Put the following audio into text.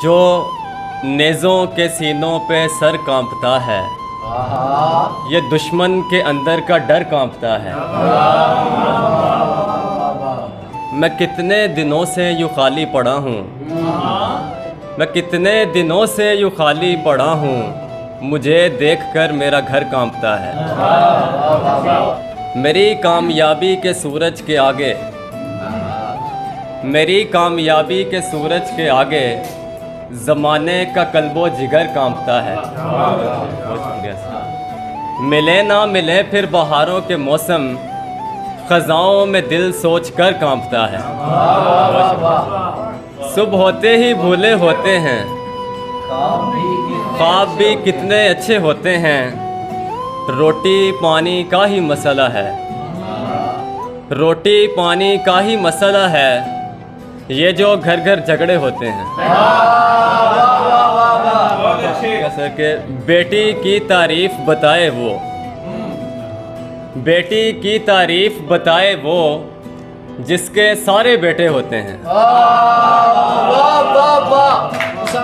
जो नेज़ों के सीनों पे सर कांपता है, ये दुश्मन के अंदर का डर कांपता है। मैं कितने दिनों से यूँ खाली पड़ा हूँ, मैं कितने दिनों से यूँ खाली पड़ा हूँ, मुझे देखकर मेरा घर कांपता है। मेरी कामयाबी के सूरज के आगे, मेरी कामयाबी के सूरज के आगे ज़माने का कल्बो जिगर कांपता है। मिले ना मिले फिर बहारों के मौसम, ख़ज़ाओं में दिल सोच कर कांपता है। सुबह होते ही भूले होते हैं, ख्वाब भी कितने अच्छे होते हैं। रोटी पानी का ही मसला है, रोटी पानी का ही मसला है, ये जो घर घर झगड़े होते हैं। कैसे कि बेटी की तारीफ बताए वो, बेटी की तारीफ बताए वो, जिसके सारे बेटे होते हैं।